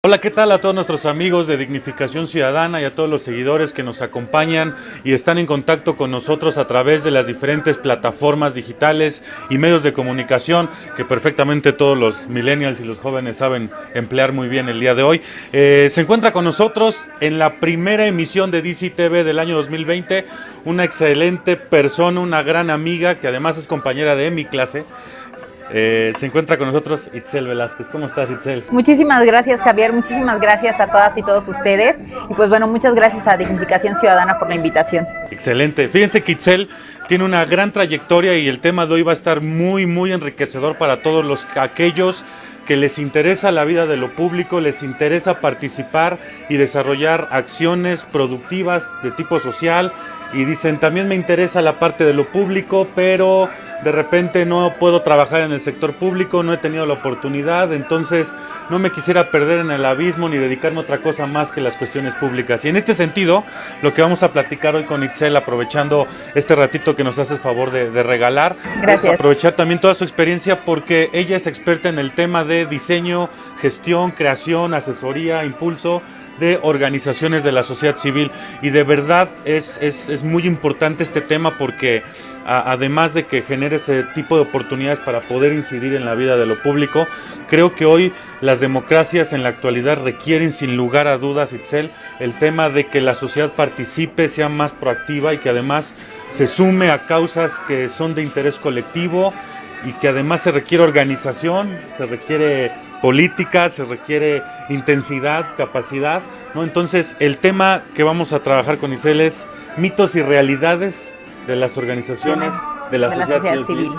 Hola, ¿qué tal a todos nuestros amigos de Dignificación Ciudadana y a todos los seguidores que nos acompañan y están en contacto con nosotros a través de las diferentes plataformas digitales y medios de comunicación que perfectamente todos los millennials y los jóvenes saben emplear muy bien el día de hoy? Se encuentra con nosotros en la primera emisión de DCTV del año 2020 una excelente persona, una gran amiga que además es compañera de mi clase. Se encuentra con nosotros Itzel Velázquez. ¿Cómo estás, Itzel? Muchísimas gracias, Javier. Muchísimas gracias a todas y todos ustedes. Y pues bueno, muchas gracias a Dignificación Ciudadana por la invitación. Excelente. Fíjense que Itzel tiene una gran trayectoria y el tema de hoy va a estar muy enriquecedor para todos aquellos que les interesa la vida de lo público, les interesa participar y desarrollar acciones productivas de tipo social y dicen, también me interesa la parte de lo público, pero de repente no puedo trabajar en el sector público, no he tenido la oportunidad, entonces no me quisiera perder en el abismo ni dedicarme a otra cosa más que las cuestiones públicas. Y en este sentido, lo que vamos a platicar hoy con Itzel, aprovechando este ratito que nos haces favor de regalar, gracias. Es aprovechar también toda su experiencia porque ella es experta en el tema de diseño, gestión, creación, asesoría, impulso de organizaciones de la sociedad civil, y de verdad es muy importante este tema porque además de que genere ese tipo de oportunidades para poder incidir en la vida de lo público, creo que hoy las democracias en la actualidad requieren sin lugar a dudas, Itzel, el tema de que la sociedad participe, sea más proactiva y que además se sume a causas que son de interés colectivo y que además se requiere organización, se requiere política, se requiere intensidad, capacidad, ¿no? Entonces, el tema que vamos a trabajar con Itzel es mitos y realidades de las organizaciones de la sociedad civil.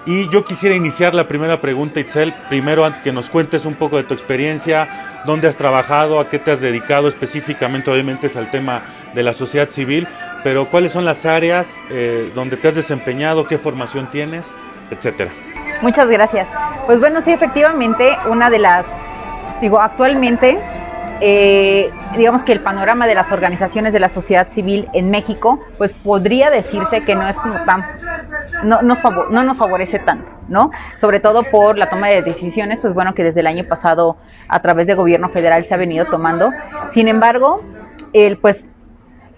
Y yo quisiera iniciar la primera pregunta, Itzel, primero que nos cuentes un poco de tu experiencia, dónde has trabajado, a qué te has dedicado específicamente, obviamente es al tema de la sociedad civil, pero cuáles son las áreas donde te has desempeñado, qué formación tienes, etcétera. Muchas gracias. Pues bueno, sí, efectivamente, actualmente, digamos que el panorama de las organizaciones de la sociedad civil en México, pues podría decirse que no es como no nos favorece tanto, ¿no? Sobre todo por la toma de decisiones, pues bueno, que desde el año pasado a través de gobierno federal se ha venido tomando. Sin embargo,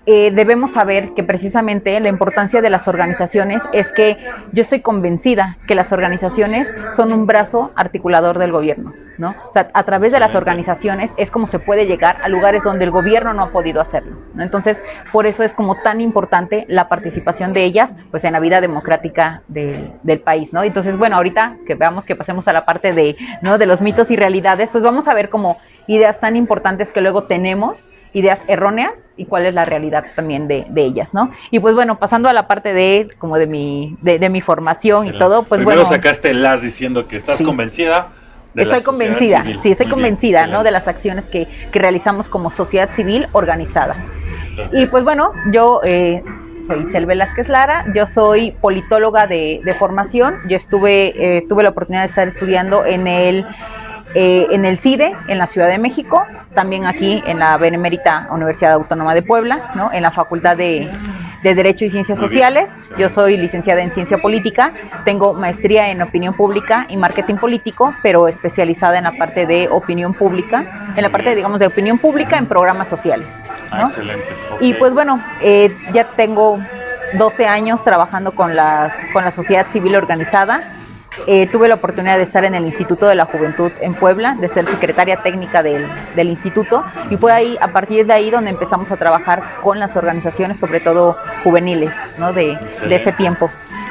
debemos saber que precisamente la importancia de las organizaciones es que yo estoy convencida que las organizaciones son un brazo articulador del gobierno, ¿no? O sea, a través de las organizaciones es como se puede llegar a lugares donde el gobierno no ha podido hacerlo, ¿no? Entonces, por eso es como tan importante la participación de ellas, pues, en la vida democrática del país, ¿no? Entonces, bueno, ahorita que veamos que pasemos a la parte de los mitos y realidades, pues vamos a ver como ideas tan importantes que luego tenemos, ideas erróneas y cuál es la realidad también de ellas, ¿no? Y pues bueno, pasando a la parte de mi formación y todo, pues primero bueno. Sacaste el as diciendo que estás convencida. Estoy convencida, ¿no? De las acciones que realizamos como sociedad civil organizada. Y pues bueno, yo soy Itzel Velázquez Lara, yo soy politóloga de formación. Yo tuve la oportunidad de estar estudiando en el CIDE, en la Ciudad de México, también aquí en la Benemérita Universidad Autónoma de Puebla, ¿no? En la Facultad de Derecho y Ciencias Sociales. Yo soy licenciada en Ciencia Política, tengo maestría en Opinión Pública y Marketing Político, pero especializada en la parte de opinión pública, en la parte, digamos, de opinión pública en programas sociales, ¿no? Excelente. Okay. Y pues bueno, ya tengo 12 años trabajando con la sociedad civil organizada. Tuve la oportunidad de estar en el Instituto de la Juventud en Puebla, de ser secretaria técnica del instituto, y fue a partir de ahí donde empezamos a trabajar con las organizaciones, sobre todo juveniles, ¿no? de ese tiempo.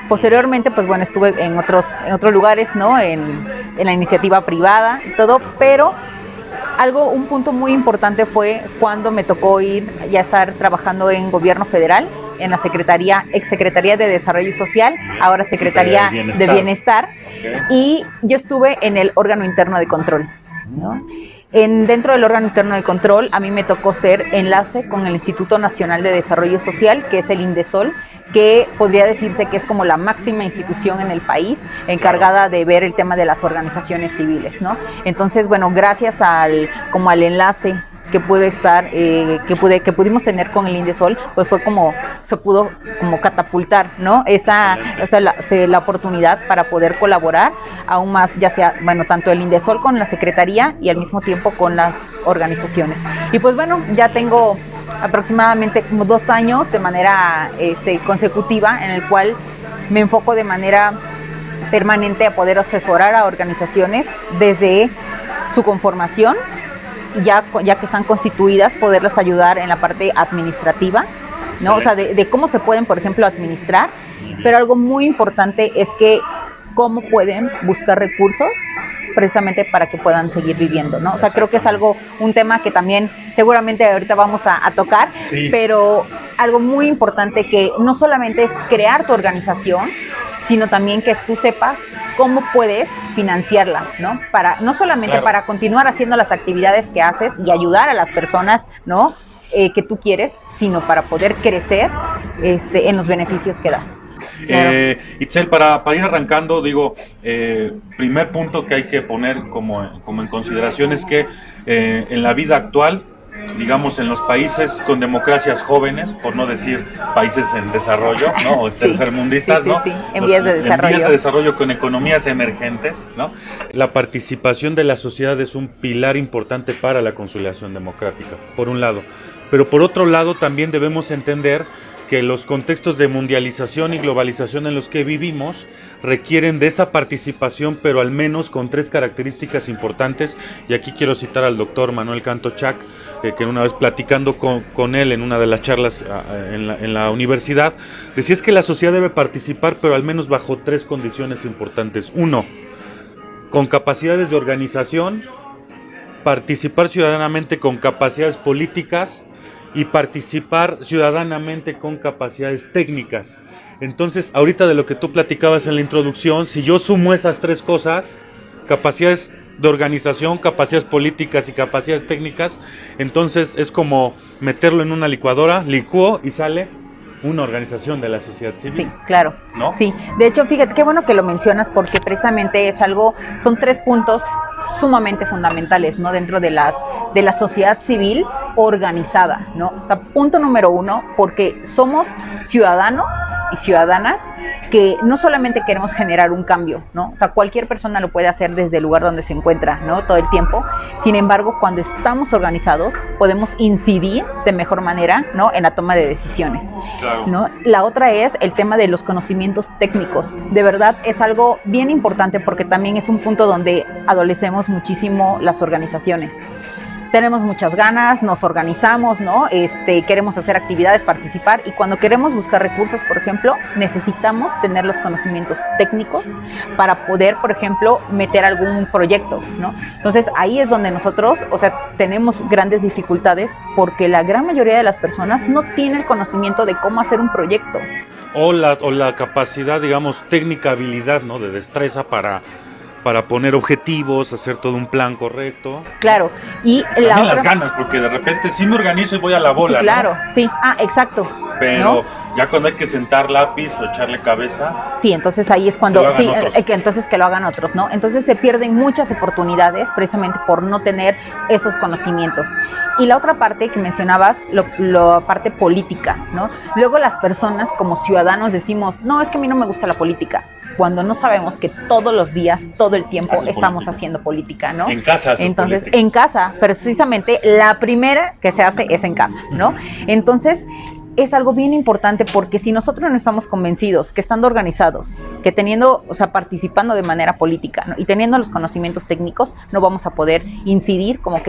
Posteriormente, pues bueno, estuve en otros lugares, ¿no? En la iniciativa privada y todo, pero un punto muy importante fue cuando me tocó estar trabajando en gobierno federal, en la exsecretaría de Desarrollo Social, ahora Secretaría de Bienestar. Okay. Y yo estuve en el órgano interno de control, ¿no? Dentro del órgano interno de control, a mí me tocó ser enlace con el Instituto Nacional de Desarrollo Social, que es el INDESOL, que podría decirse que es como la máxima institución en el país encargada de ver el tema de las organizaciones civiles, ¿no? Entonces, bueno, gracias al enlace que pude estar, que pudimos tener con el Indesol, pues fue como se pudo como catapultar, ¿no? La oportunidad para poder colaborar aún más, ya sea, bueno, tanto el Indesol con la Secretaría y al mismo tiempo con las organizaciones. Y pues bueno, ya tengo aproximadamente como 2 años de manera consecutiva en el cual me enfoco de manera permanente a poder asesorar a organizaciones desde su conformación, ya que están constituidas, poderlas ayudar en la parte administrativa, ¿no? O sea, de cómo se pueden, por ejemplo, administrar, pero algo muy importante es que cómo pueden buscar recursos precisamente para que puedan seguir viviendo, ¿no? O sea, creo que es un tema que también seguramente ahorita vamos a tocar, sí. Pero algo muy importante que no solamente es crear tu organización, sino también que tú sepas cómo puedes financiarla, ¿no? No solamente claro, para continuar haciendo las actividades que haces y ayudar a las personas, ¿no? Que tú quieres, sino para poder crecer en los beneficios que das. Claro. Itzel, para ir arrancando, primer punto que hay que poner como en consideración es que en la vida actual, digamos, en los países con democracias jóvenes, por no decir países en desarrollo, ¿no? O tercermundistas, ¿no? Sí. En vías de desarrollo. En vías de desarrollo con economías emergentes, ¿no? La participación de la sociedad es un pilar importante para la consolidación democrática, por un lado. Pero por otro lado también debemos entender que los contextos de mundialización y globalización en los que vivimos requieren de esa participación, pero al menos con 3 características importantes, y aquí quiero citar al doctor Manuel Canto Chac, que una vez platicando con él en una de las charlas en la universidad, decía es que la sociedad debe participar, pero al menos bajo 3 condiciones importantes. 1, con capacidades de organización, participar ciudadanamente con capacidades políticas, y participar ciudadanamente con capacidades técnicas. Entonces, ahorita de lo que tú platicabas en la introducción, si yo sumo esas 3 cosas, capacidades de organización, capacidades políticas y capacidades técnicas, entonces es como meterlo en una licuadora, licúo y sale una organización de la sociedad civil. Sí, claro. ¿No? Sí, de hecho, fíjate, qué bueno que lo mencionas porque precisamente son 3 puntos sumamente fundamentales, ¿no? Dentro de la sociedad civil organizada, ¿no? O sea, punto número 1, porque somos ciudadanos y ciudadanas que no solamente queremos generar un cambio, ¿no? O sea, cualquier persona lo puede hacer desde el lugar donde se encuentra, ¿no? Todo el tiempo. Sin embargo, cuando estamos organizados, podemos incidir de mejor manera, ¿no? En la toma de decisiones, claro, ¿no? La otra es el tema de los conocimientos técnicos. De verdad, es algo bien importante porque también es un punto donde adolecemos muchísimo las organizaciones. Tenemos muchas ganas, nos organizamos, ¿no? Queremos hacer actividades, participar, y cuando queremos buscar recursos, por ejemplo, necesitamos tener los conocimientos técnicos para poder, por ejemplo, meter algún proyecto, ¿no? Entonces, ahí es donde nosotros, tenemos grandes dificultades porque la gran mayoría de las personas no tiene el conocimiento de cómo hacer un proyecto. O la capacidad, digamos, técnica, habilidad, ¿no? De destreza para poner objetivos, hacer todo un plan correcto. Claro. Y también las ganas, porque de repente sí me organizo y voy a la bola, sí, claro, ¿no? Sí, exacto. Pero ¿no? Ya cuando hay que sentar lápiz o echarle cabeza. Sí, entonces ahí es cuando que lo hagan otros, ¿no? Entonces se pierden muchas oportunidades precisamente por no tener esos conocimientos. Y la otra parte que mencionabas, la parte política, ¿no? Luego las personas como ciudadanos decimos, no, es que a mí no me gusta la política, cuando no sabemos que todos los días, todo el tiempo estamos haciendo política, ¿no? En casa. Entonces, política. En casa, precisamente la primera que se hace es en casa, ¿no? Entonces, es algo bien importante porque si nosotros no estamos convencidos que estando organizados, que participando de manera política, ¿no? Y teniendo los conocimientos técnicos, no vamos a poder incidir como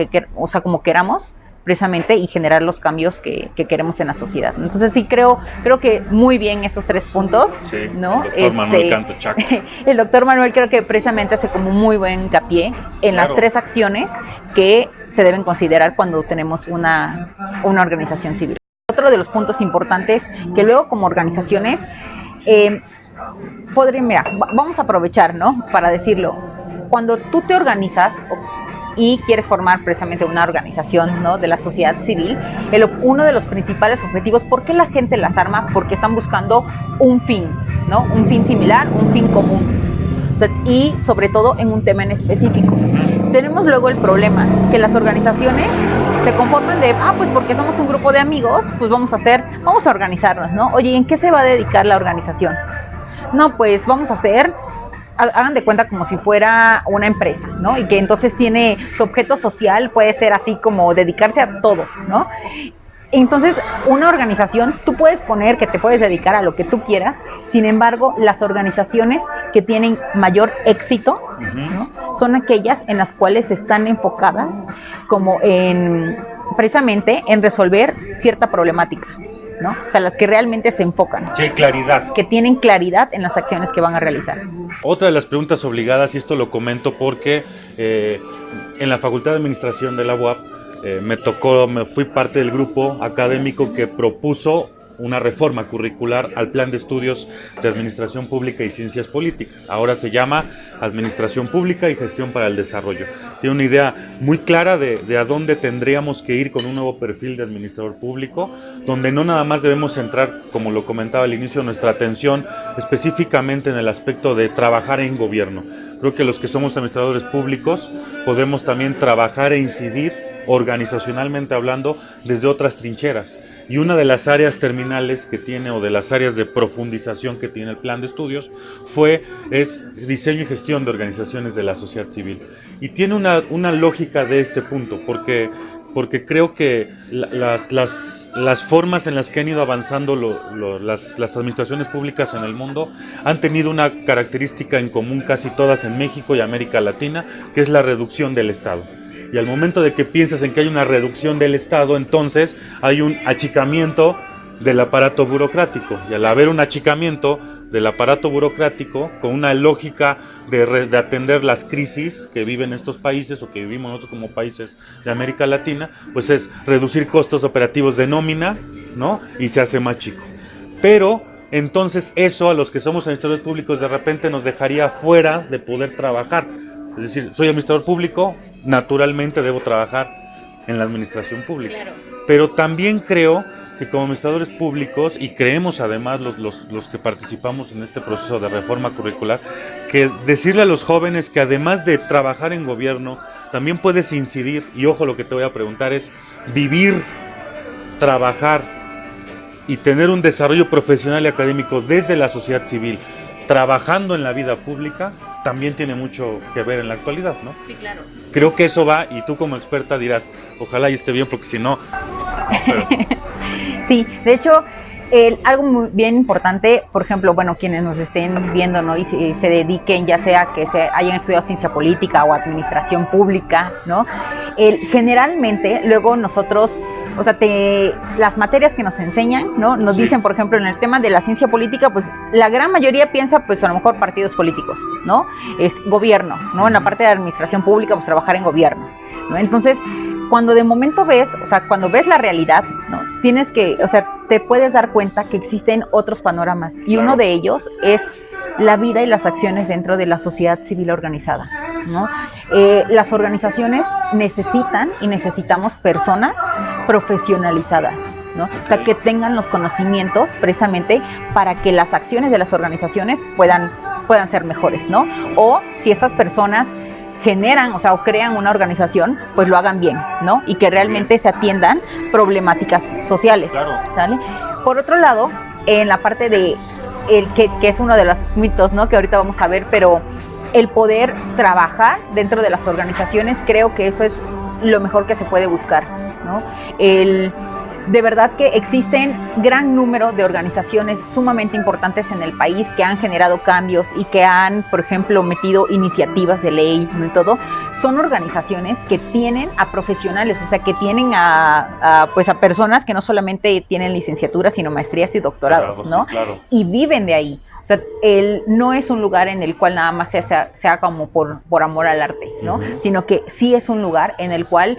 queramos precisamente y generar los cambios que queremos en la sociedad. Entonces sí creo que muy bien esos 3 puntos, sí, ¿no? El doctor Manuel Canto Chac. El doctor Manuel creo que precisamente hace como muy buen hincapié en las 3 acciones que se deben considerar cuando tenemos una organización civil. Otro de los puntos importantes que luego como organizaciones vamos a aprovechar, ¿no? Para decirlo, cuando tú te organizas y quieres formar precisamente una organización, ¿no? De la sociedad civil, uno de los principales objetivos, ¿por qué la gente las arma? Porque están buscando un fin, ¿no? Un fin similar, un fin común. Y sobre todo en un tema en específico. Tenemos luego el problema que las organizaciones se conforman de, pues porque somos un grupo de amigos, pues vamos a organizarnos, ¿no? Oye, ¿y en qué se va a dedicar la organización? No, pues vamos a hagan de cuenta como si fuera una empresa, ¿no? Y que entonces tiene su objeto social, puede ser así como dedicarse a todo, ¿no? Entonces, una organización, tú puedes poner que te puedes dedicar a lo que tú quieras, sin embargo, las organizaciones que tienen mayor éxito, ¿no? Son aquellas en las cuales están enfocadas como precisamente en resolver cierta problemática, ¿no? O sea, las que realmente se enfocan. Sí, hay claridad. Que tienen claridad en las acciones que van a realizar. Otra de las preguntas obligadas, y esto lo comento porque en la Facultad de Administración de la UAP, fui parte del grupo académico que propuso una reforma curricular al Plan de Estudios de Administración Pública y Ciencias Políticas. Ahora se llama Administración Pública y Gestión para el Desarrollo. Tiene una idea muy clara de a dónde tendríamos que ir con un nuevo perfil de administrador público, donde no nada más debemos centrar, como lo comentaba al inicio, nuestra atención específicamente en el aspecto de trabajar en gobierno. Creo que los que somos administradores públicos podemos también trabajar e incidir organizacionalmente hablando desde otras trincheras. Y una de las áreas terminales que tiene, o de las áreas de profundización que tiene el plan de estudios, es diseño y gestión de organizaciones de la sociedad civil. Y tiene una lógica de este punto, porque creo que las formas en las que han ido avanzando las administraciones públicas en el mundo han tenido una característica en común casi todas en México y América Latina, que es la reducción del Estado. Y al momento de que piensas en que hay una reducción del Estado, entonces hay un achicamiento del aparato burocrático. Y al haber un achicamiento del aparato burocrático, con una lógica de atender las crisis que viven estos países o que vivimos nosotros como países de América Latina, pues es reducir costos operativos de nómina, ¿no? Y se hace más chico. Pero entonces eso a los que somos administradores públicos de repente nos dejaría fuera de poder trabajar. Es decir, soy administrador público, naturalmente debo trabajar en la administración pública. Claro. Pero también creo que como administradores públicos, y creemos además los que participamos en este proceso de reforma curricular, que decirle a los jóvenes que además de trabajar en gobierno, también puedes incidir, y ojo, lo que te voy a preguntar es vivir, trabajar y tener un desarrollo profesional y académico desde la sociedad civil, trabajando en la vida pública, también tiene mucho que ver en la actualidad, ¿no? Sí, claro. Creo que eso va, y tú como experta dirás, ojalá y esté bien, porque si no... Pero... Sí, de hecho, algo muy bien importante, por ejemplo, bueno, quienes nos estén viendo, ¿no? Y se dediquen, ya sea que hayan estudiado ciencia política o administración pública, ¿no? Generalmente, luego nosotros... O sea, las materias que nos enseñan, ¿no? Nos dicen, por ejemplo, en el tema de la ciencia política, pues la gran mayoría piensa, pues a lo mejor partidos políticos, ¿no? Es gobierno, ¿no? En la parte de administración pública, pues trabajar en gobierno, ¿no? Entonces, cuando de momento cuando ves la realidad, ¿no? Te puedes dar cuenta que existen otros panoramas. Y claro, uno de ellos es la vida y las acciones dentro de la sociedad civil organizada, ¿no? Las organizaciones necesitamos personas profesionalizadas, ¿no? O sea, que tengan los conocimientos precisamente para que las acciones de las organizaciones puedan ser mejores, ¿no? O si estas personas generan, o crean una organización, pues lo hagan bien, ¿no? Y que realmente se atiendan problemáticas sociales, claro, ¿sale? Por otro lado, en la parte de que es uno de los mitos, ¿no? Que ahorita vamos a ver, pero el poder trabajar dentro de las organizaciones, creo que eso es lo mejor que se puede buscar, ¿no? De verdad que existen gran número de organizaciones sumamente importantes en el país que han generado cambios y que han, por ejemplo, metido iniciativas de ley, ¿no? Y todo. Son organizaciones que tienen a profesionales, o sea, que tienen a personas que no solamente tienen licenciaturas, sino maestrías y doctorados, claro, ¿no? Sí, claro. Y viven de ahí. O sea, no es un lugar en el cual nada más sea como por amor al arte, ¿no? Uh-huh. Sino que sí es un lugar en el cual,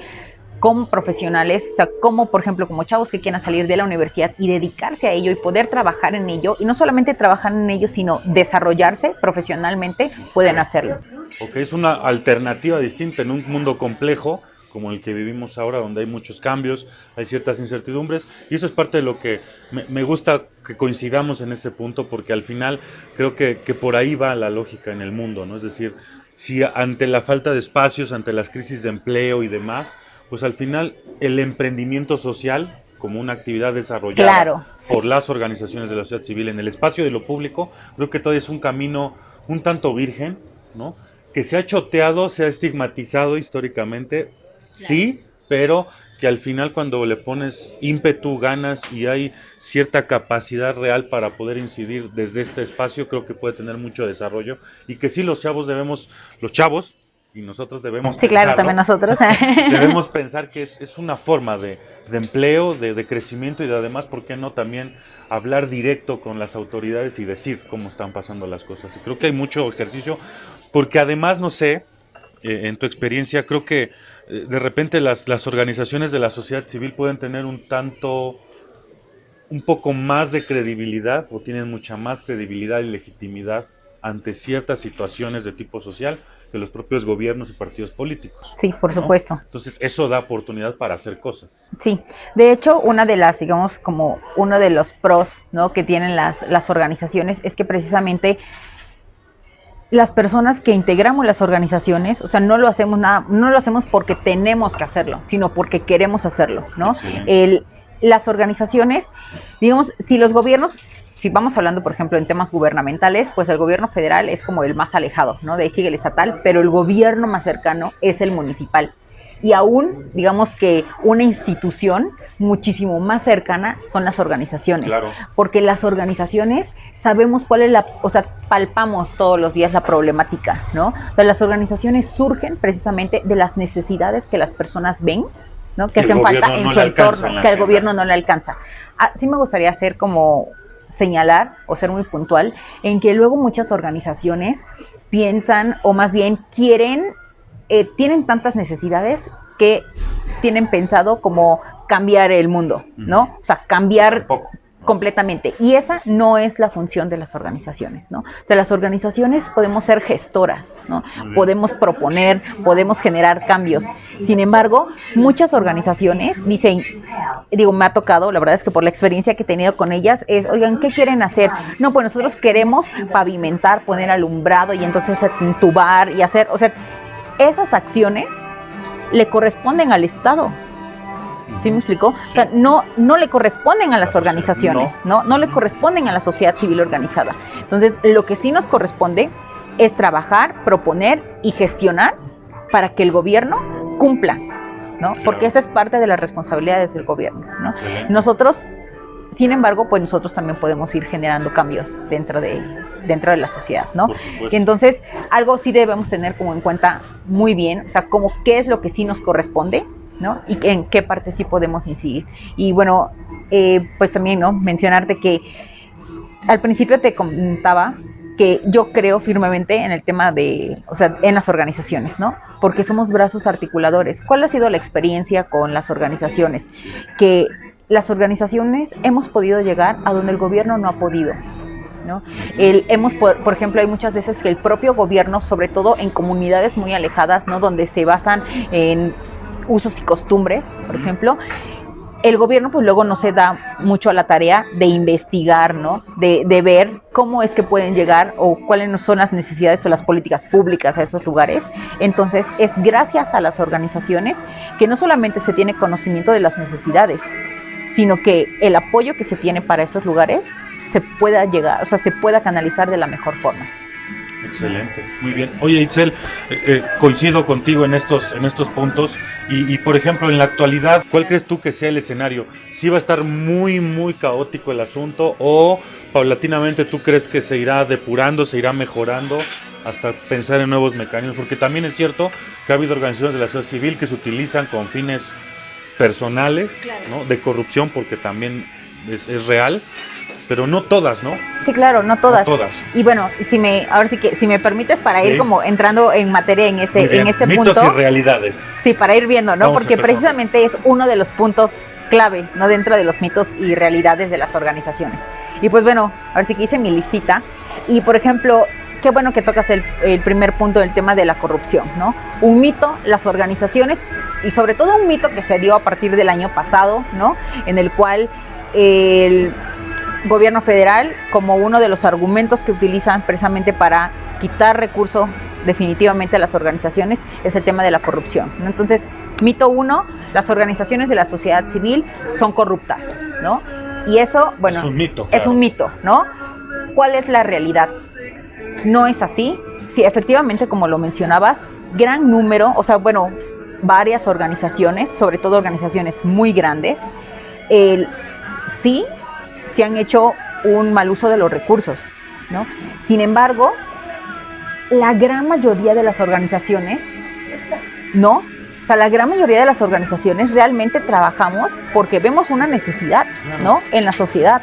como profesionales, o sea, como por ejemplo, como chavos que quieran salir de la universidad y dedicarse a ello y poder trabajar en ello, y no solamente trabajar en ello, sino desarrollarse profesionalmente, pueden hacerlo. Ok, es una alternativa distinta en un mundo complejo como el que vivimos ahora, donde hay muchos cambios, hay ciertas incertidumbres, y eso es parte de lo que me gusta que coincidamos en ese punto, porque al final creo que por ahí va la lógica en el mundo, ¿no? Es decir, si ante la falta de espacios, ante las crisis de empleo y demás, pues al final el emprendimiento social como una actividad desarrollada por las organizaciones de la sociedad civil en el espacio de lo público, creo que todavía es un camino un tanto virgen, ¿no? Que se ha choteado, se ha estigmatizado históricamente, sí, pero que al final cuando le pones ímpetu, ganas y hay cierta capacidad real para poder incidir desde este espacio, creo que puede tener mucho desarrollo y que sí los chavos, y nosotros debemos sí, claro, también nosotros debemos pensar que es una forma de empleo, de crecimiento y de además, ¿por qué no también hablar directo con las autoridades y decir cómo están pasando las cosas? Y creo que hay mucho ejercicio, porque además, no sé, en tu experiencia, creo que de repente las organizaciones de la sociedad civil pueden tener un poco más de credibilidad o tienen mucha más credibilidad y legitimidad ante ciertas situaciones de tipo social que los propios gobiernos y partidos políticos. Sí, por supuesto. Entonces, eso da oportunidad para hacer cosas. Sí, de hecho, una de las, digamos, como uno de los pros, ¿no?, que tienen las organizaciones es que precisamente las personas que integramos las organizaciones, o sea, no lo hacemos porque tenemos que hacerlo, sino porque queremos hacerlo, ¿no? Las organizaciones, digamos, si vamos hablando, por ejemplo, en temas gubernamentales, pues el gobierno federal es como el más alejado, ¿no? De ahí sigue el estatal, pero el gobierno más cercano es el municipal. Y aún, digamos que una institución muchísimo más cercana son las organizaciones. Claro. Porque las organizaciones sabemos palpamos todos los días la problemática, ¿no? O sea, las organizaciones surgen precisamente de las necesidades que las personas ven, ¿no?, que hacen falta en su entorno, que el gobierno no le alcanza. Sí me gustaría señalar o ser muy puntual en que luego muchas organizaciones piensan, o más bien tienen tantas necesidades que tienen pensado como cambiar el mundo, ¿no? O sea, cambiar completamente. Y esa no es la función de las organizaciones, ¿no? O sea, las organizaciones podemos ser gestoras, ¿no? Podemos proponer, podemos generar cambios. Sin embargo, muchas organizaciones dicen, me ha tocado, la verdad es que por la experiencia que he tenido con ellas, oigan, ¿qué quieren hacer? No, pues nosotros queremos pavimentar, poner alumbrado y entonces entubar y hacer, o sea, esas acciones le corresponden al Estado. ¿Sí me explicó? O sea, no le corresponden a las organizaciones, no le corresponden a la sociedad civil organizada. Entonces, lo que sí nos corresponde es trabajar, proponer y gestionar para que el gobierno cumpla, ¿no? Claro. Porque esa es parte de las responsabilidades del gobierno, ¿no? Sí. Nosotros, sin embargo, pues nosotros también podemos ir generando cambios dentro de la sociedad, ¿no? Entonces, algo sí debemos tener como en cuenta muy bien, o sea, como qué es lo que sí nos corresponde, ¿no? Y en qué parte sí podemos incidir. Y bueno, pues también, ¿no?, mencionarte que al principio te comentaba que yo creo firmemente en el tema en las organizaciones, ¿no? Porque somos brazos articuladores. ¿Cuál ha sido la experiencia con las organizaciones? Que las organizaciones hemos podido llegar a donde el gobierno no ha podido, ¿no? Por ejemplo, hay muchas veces que el propio gobierno, sobre todo en comunidades muy alejadas, ¿no?, donde se basan en usos y costumbres, por ejemplo, el gobierno pues luego no se da mucho a la tarea de investigar, ¿no?, de ver cómo es que pueden llegar o cuáles son las necesidades o las políticas públicas a esos lugares. Entonces, es gracias a las organizaciones que no solamente se tiene conocimiento de las necesidades, sino que el apoyo que se tiene para esos lugares se pueda llegar, o sea, se pueda canalizar de la mejor forma. Excelente, muy bien. Oye, Itzel, coincido contigo en estos puntos y, por ejemplo, en la actualidad, ¿cuál crees tú que sea el escenario? ¿Sí va a estar muy, muy caótico el asunto o paulatinamente tú crees que se irá depurando, se irá mejorando hasta pensar en nuevos mecanismos? Porque también es cierto que ha habido organizaciones de la sociedad civil que se utilizan con fines personales, claro, ¿no?, de corrupción, porque también es real. Pero no todas, ¿no? Sí, claro, no todas. No todas. Y bueno, ahora sí que si me permites para ir como entrando en materia en este punto. Mitos y realidades. Sí, para ir viendo, ¿no? Porque precisamente es uno de los puntos clave, ¿no?, dentro de los mitos y realidades de las organizaciones. Y pues bueno, ahora sí que hice mi listita. Y por ejemplo, qué bueno que tocas el primer punto del tema de la corrupción, ¿no? Un mito, las organizaciones, y sobre todo un mito que se dio a partir del año pasado, ¿no?, en el cual el gobierno federal, como uno de los argumentos que utilizan precisamente para quitar recursos definitivamente a las organizaciones, es el tema de la corrupción, ¿no? Entonces, Mito 1, las organizaciones de la sociedad civil son corruptas, ¿no? Y eso, bueno, es un mito. Es un mito, ¿no? ¿Cuál es la realidad? No es así. Sí, efectivamente, como lo mencionabas, gran número, o sea, bueno, varias organizaciones, sobre todo organizaciones muy grandes, sí han hecho un mal uso de los recursos, ¿no? Sin embargo, la gran mayoría de las organizaciones, ¿no? O sea, la gran mayoría de las organizaciones realmente trabajamos porque vemos una necesidad, ¿no? En la sociedad.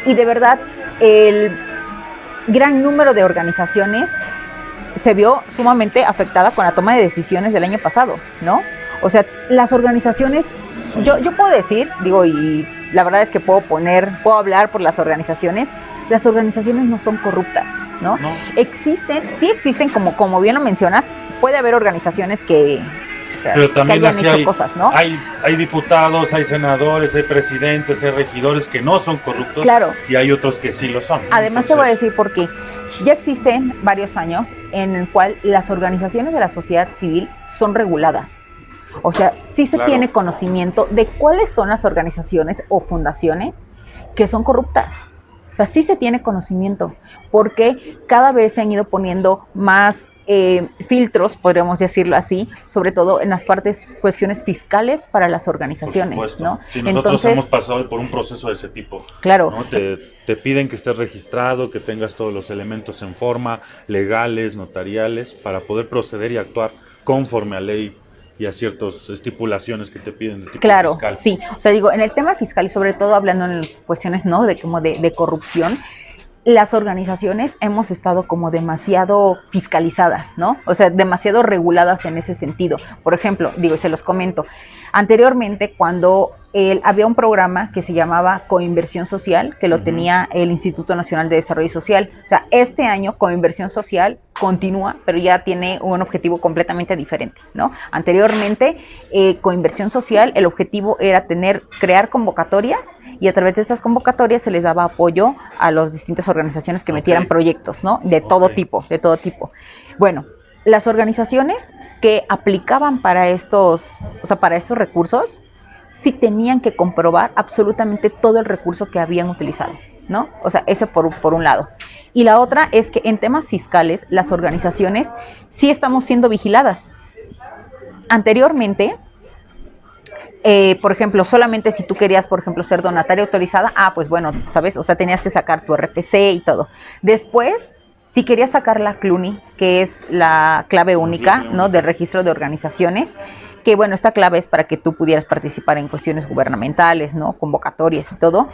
Y de verdad, el gran número de organizaciones se vio sumamente afectada con la toma de decisiones del año pasado, ¿no? O sea, las organizaciones, yo puedo decir, digo, y la verdad es que puedo hablar por las organizaciones no son corruptas, ¿no? No. Sí existen, como bien lo mencionas, puede haber organizaciones que, o sea, pero también que hayan hecho cosas, ¿no? Hay diputados, hay senadores, hay presidentes, hay regidores que no son corruptos, claro, y hay otros que sí lo son, ¿no? Además, te voy a decir por qué. Ya existen varios años en el cual las organizaciones de la sociedad civil son reguladas. O sea, sí se tiene conocimiento de cuáles son las organizaciones o fundaciones que son corruptas. O sea, sí se tiene conocimiento, porque cada vez se han ido poniendo más filtros, podríamos decirlo así, sobre todo en las cuestiones fiscales para las organizaciones, ¿no? Si nosotros hemos pasado por un proceso de ese tipo, claro, ¿no? Te piden que estés registrado, que tengas todos los elementos en forma, legales, notariales, para poder proceder y actuar conforme a ley y a ciertas estipulaciones que te piden de tipo fiscal. Sí, o sea, digo, en el tema fiscal y sobre todo hablando en las cuestiones, ¿no?, de corrupción, las organizaciones hemos estado como demasiado fiscalizadas, ¿no? O sea, demasiado reguladas en ese sentido. Por ejemplo, digo, y se los comento, anteriormente cuando había un programa que se llamaba Coinversión Social, que lo tenía el Instituto Nacional de Desarrollo Social. O sea, este año Coinversión Social continúa, pero ya tiene un objetivo completamente diferente, ¿no? Anteriormente, Coinversión Social, el objetivo era crear convocatorias, y a través de estas convocatorias se les daba apoyo a las distintas organizaciones que metieran proyectos, ¿no? De todo tipo. Bueno, las organizaciones que aplicaban para estos recursos, sí tenían que comprobar absolutamente todo el recurso que habían utilizado, ¿no? O sea, ese por un lado. Y la otra es que en temas fiscales, las organizaciones sí estamos siendo vigiladas. Anteriormente, por ejemplo, solamente si tú querías, por ejemplo, ser donataria autorizada, pues bueno, ¿sabes? O sea, tenías que sacar tu RFC y todo. Después, si querías sacar la CLUNY, que es la clave única, ¿no?, de registro de organizaciones, que bueno, esta clave es para que tú pudieras participar en cuestiones gubernamentales, ¿no?, convocatorias y todo.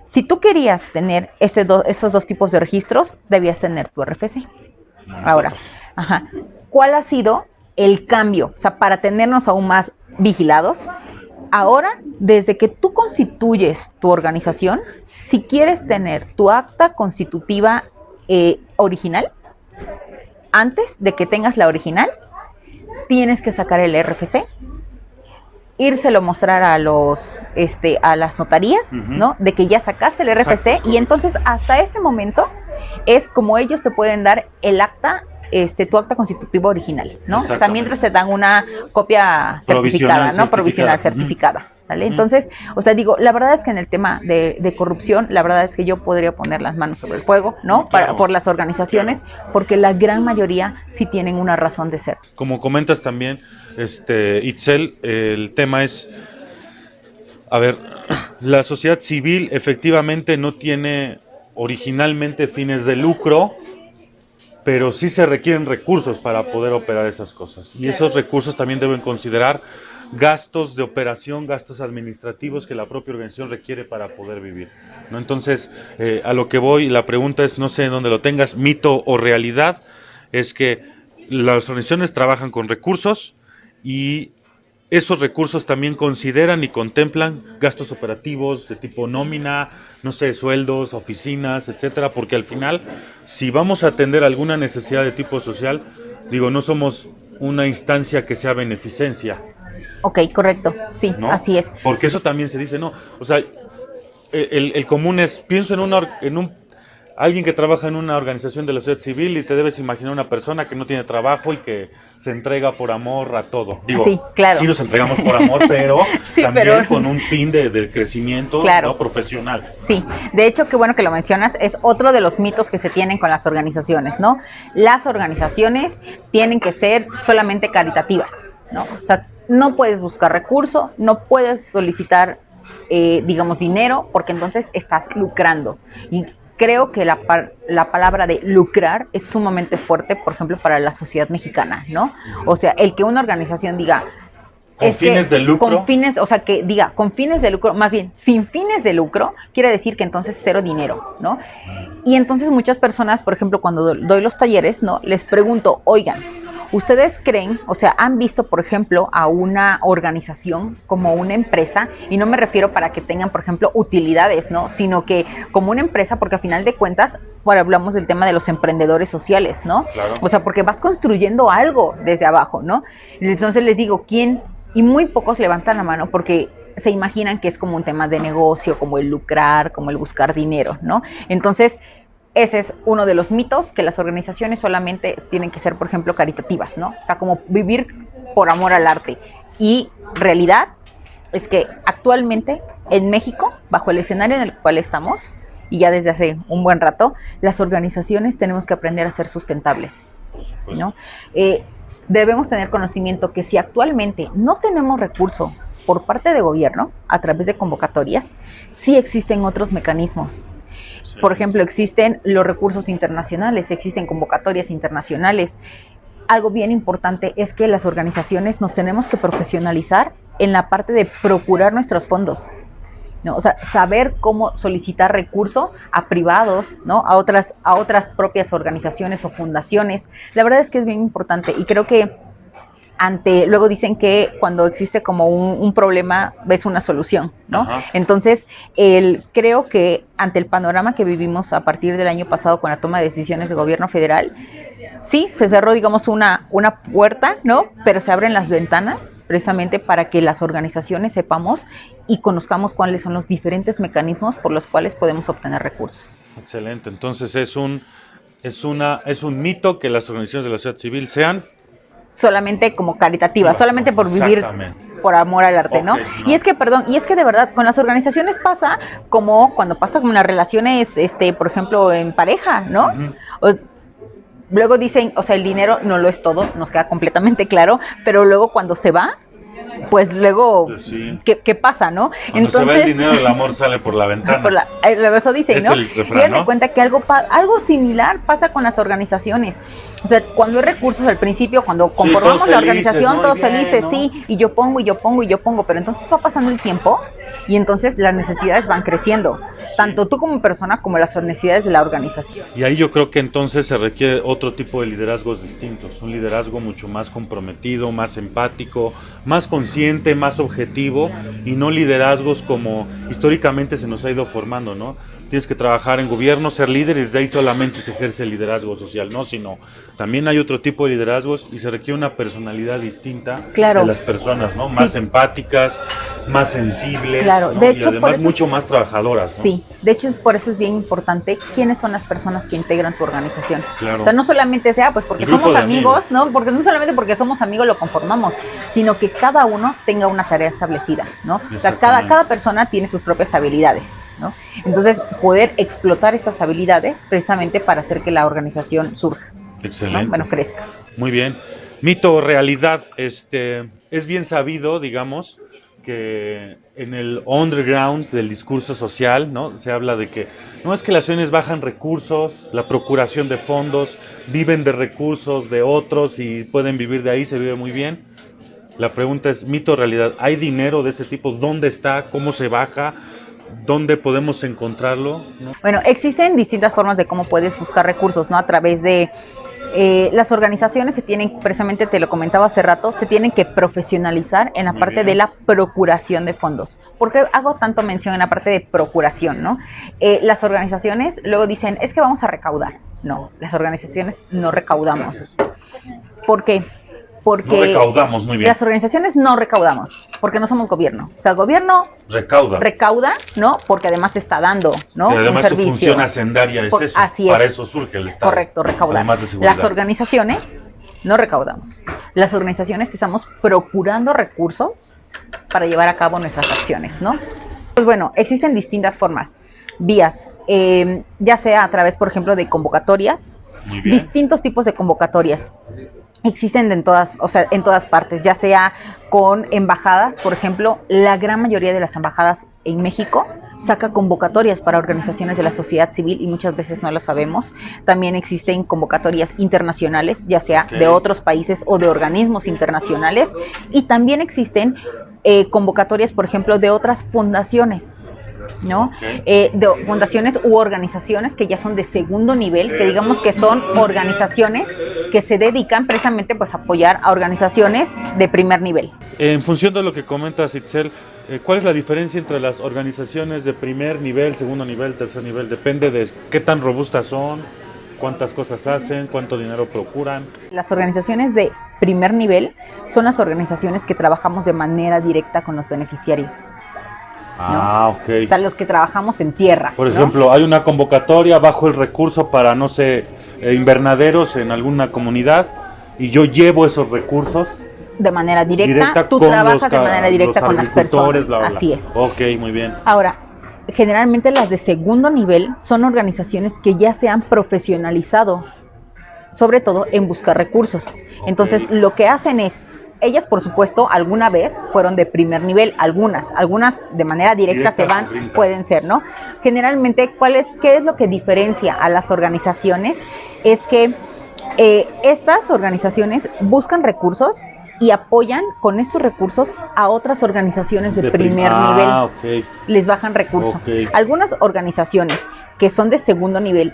Si tú querías tener estos dos tipos de registros, debías tener tu RFC. Ahora, ¿cuál ha sido el cambio? O sea, para tenernos aún más vigilados. Ahora, desde que tú constituyes tu organización, si quieres tener tu acta constitutiva original, antes de que tengas la original, tienes que sacar el RFC, írselo a mostrar a las notarías, ¿no?, de que ya sacaste el RFC. Exacto. Y entonces hasta ese momento es como ellos te pueden dar el acta, tu acta constitutiva original, ¿no? O sea, mientras te dan una copia certificada, ¿no? Provisional certificada, ¿vale? Entonces, o sea, digo, la verdad es que en el tema de corrupción, la verdad es que yo podría poner las manos sobre el fuego, ¿no? Por las organizaciones, porque la gran mayoría sí tienen una razón de ser. Como comentas también, Itzel, el tema es, a ver, la sociedad civil efectivamente no tiene originalmente fines de lucro, pero sí se requieren recursos para poder operar esas cosas. Y esos recursos también deben considerar gastos de operación, gastos administrativos que la propia organización requiere para poder vivir, ¿no? Entonces, a lo que voy, la pregunta es, no sé en dónde lo tengas, mito o realidad, es que las organizaciones trabajan con recursos y esos recursos también consideran y contemplan gastos operativos de tipo nómina, no sé, sueldos, oficinas, etcétera, porque al final, si vamos a atender alguna necesidad de tipo social, digo, no somos una instancia que sea beneficencia. Ok, correcto, sí, ¿no? Así es. Porque eso también se dice, no, o sea, el común es, pienso en un alguien que trabaja en una organización de la sociedad civil y te debes imaginar una persona que no tiene trabajo y que se entrega por amor a todo. Digo, sí, claro. Sí nos entregamos por amor, pero sí, también pero con un fin de crecimiento, claro, ¿no?, profesional. Sí, de hecho, qué bueno que lo mencionas, es otro de los mitos que se tienen con las organizaciones, ¿no? Las organizaciones tienen que ser solamente caritativas, ¿no? O sea, no puedes buscar recursos, no puedes solicitar, digamos, dinero, porque entonces estás lucrando. Y creo que la palabra de lucrar es sumamente fuerte, por ejemplo, para la sociedad mexicana, ¿no? O sea, el que una organización diga... ¿Con fines de lucro? Con fines, o sea, que diga con fines de lucro, más bien sin fines de lucro, quiere decir que entonces cero dinero, ¿no? Y entonces muchas personas, por ejemplo, cuando doy los talleres, ¿no?, les pregunto, oigan, ¿ustedes creen, o sea, han visto, por ejemplo, a una organización como una empresa? Y no me refiero para que tengan, por ejemplo, utilidades, ¿no?, sino que como una empresa, porque a final de cuentas, bueno, hablamos del tema de los emprendedores sociales, ¿no? Claro. O sea, porque vas construyendo algo desde abajo, ¿no? Entonces les digo, ¿quién? Y muy pocos levantan la mano porque se imaginan que es como un tema de negocio, como el lucrar, como el buscar dinero, ¿no? Entonces, ese es uno de los mitos, que las organizaciones solamente tienen que ser, por ejemplo, caritativas, ¿no? O sea, como vivir por amor al arte. Y realidad es que actualmente en México, bajo el escenario en el cual estamos, y ya desde hace un buen rato, las organizaciones tenemos que aprender a ser sustentables, ¿no? Debemos tener conocimiento que si actualmente no tenemos recurso por parte de gobierno, a través de convocatorias, sí existen otros mecanismos. Sí. Por ejemplo, existen los recursos internacionales, existen convocatorias internacionales. Algo bien importante es que las organizaciones nos tenemos que profesionalizar en la parte de procurar nuestros fondos, ¿no? O sea, saber cómo solicitar recurso a privados, ¿no?, a otras propias organizaciones o fundaciones. La verdad es que es bien importante y creo que luego dicen que cuando existe como un problema ves una solución, ¿no? Ajá. Entonces, creo que ante el panorama que vivimos a partir del año pasado con la toma de decisiones de gobierno federal, sí, se cerró, digamos, una puerta, ¿no?, pero se abren las ventanas precisamente para que las organizaciones sepamos y conozcamos cuáles son los diferentes mecanismos por los cuales podemos obtener recursos. Excelente. Entonces, es un mito que las organizaciones de la sociedad civil sean solamente como caritativas, solamente por vivir por amor al arte, ¿no? Y es que, de verdad, con las organizaciones pasa como cuando pasa con las relaciones, por ejemplo, en pareja, ¿no? Luego dicen, o sea, el dinero no lo es todo, nos queda completamente claro, pero luego cuando se va, pues luego, pues sí. ¿Qué pasa, no? Cuando entonces, se va el dinero, el amor sale por la ventana. Luego eso dicen, ¿no? Y dan cuenta que algo similar pasa con las organizaciones. O sea, cuando hay recursos al principio, cuando conformamos la organización, todos felices, ¿no? Sí, y yo pongo, pero entonces va pasando el tiempo y entonces las necesidades van creciendo, tanto tú como persona como las necesidades de la organización. Y ahí yo creo que entonces se requiere otro tipo de liderazgos distintos, un liderazgo mucho más comprometido, más empático, más consciente, más objetivo, y no liderazgos como históricamente se nos ha ido formando, ¿no? Tienes que trabajar en gobierno, ser líder, y desde ahí solamente se ejerce el liderazgo social, no, sino también hay otro tipo de liderazgos y se requiere una personalidad distinta de las personas, ¿no? Más empáticas, más sensibles, ¿no? De hecho, y además mucho más trabajadoras, ¿no? Sí, de hecho por eso es bien importante quiénes son las personas que integran tu organización. Claro. O sea, no solamente sea pues porque somos amigos, ¿no? Porque no solamente porque somos amigos lo conformamos, sino que cada uno tenga una tarea establecida, ¿no? O sea, cada persona tiene sus propias habilidades, ¿no? Entonces, poder explotar esas habilidades precisamente para hacer que la organización surja. Excelente. ¿No? Bueno, crezca. Muy bien. Mito o realidad, es bien sabido, digamos, que en el underground del discurso social, ¿no?, se habla de que no es que las ONGs bajan recursos, la procuración de fondos, viven de recursos de otros y pueden vivir de ahí, se vive muy bien. La pregunta es, mito o realidad, ¿hay dinero de ese tipo? ¿Dónde está? ¿Cómo se baja? ¿Dónde podemos encontrarlo? ¿No? Bueno, existen distintas formas de cómo puedes buscar recursos, ¿no? A través de las organizaciones se tienen, precisamente te lo comentaba hace rato, se tienen que profesionalizar en la parte de la procuración de fondos. ¿Por qué hago tanto mención en la parte de procuración, no? Las organizaciones luego dicen, es que vamos a recaudar. No, las organizaciones no recaudamos. ¿Por qué? porque no recaudamos muy bien. Las organizaciones no recaudamos, porque no somos gobierno. O sea, el gobierno recauda, ¿no? Porque además está dando, ¿no? Que además un su servicio. función hacendaria es eso. Así es. Para eso surge el Estado. Correcto, recaudar. Además de seguridad. Las organizaciones no recaudamos. Las organizaciones estamos procurando recursos para llevar a cabo nuestras acciones, ¿no? Pues bueno, existen distintas formas, vías, ya sea a través, por ejemplo, de convocatorias, distintos tipos de convocatorias. Existen en todas, o sea, en todas partes, ya sea con embajadas, por ejemplo, la gran mayoría de las embajadas en México saca convocatorias para organizaciones de la sociedad civil y muchas veces no lo sabemos. También existen convocatorias internacionales, ya sea de otros países o de organismos internacionales, y también existen convocatorias, por ejemplo, de otras fundaciones, ¿no? De fundaciones u organizaciones que ya son de segundo nivel, que digamos que son organizaciones que se dedican precisamente pues a apoyar a organizaciones de primer nivel. En función de lo que comentas, Itzel, ¿cuál es la diferencia entre las organizaciones de primer nivel, segundo nivel, tercer nivel? Depende de qué tan robustas son, cuántas cosas hacen, cuánto dinero procuran. Las organizaciones de primer nivel son las organizaciones que trabajamos de manera directa con los beneficiarios. ¿No? Ok. O sea, los que trabajamos en tierra. Por ejemplo, ¿no? hay una convocatoria bajo el recurso para, no sé, invernaderos en alguna comunidad y yo llevo esos recursos. De manera directa tú trabajas de manera directa con las personas. Bla, bla, así es. Ok, muy bien. Ahora, generalmente las de segundo nivel son organizaciones que ya se han profesionalizado, sobre todo en buscar recursos. Entonces, lo que hacen es, ellas, por supuesto, alguna vez fueron de primer nivel, algunas de manera directa se van, pueden ser, ¿no? Generalmente, ¿qué es lo que diferencia a las organizaciones? Es que estas organizaciones buscan recursos y apoyan con estos recursos a otras organizaciones de primer nivel. Okay. Les bajan recursos. Okay. Algunas organizaciones que son de segundo nivel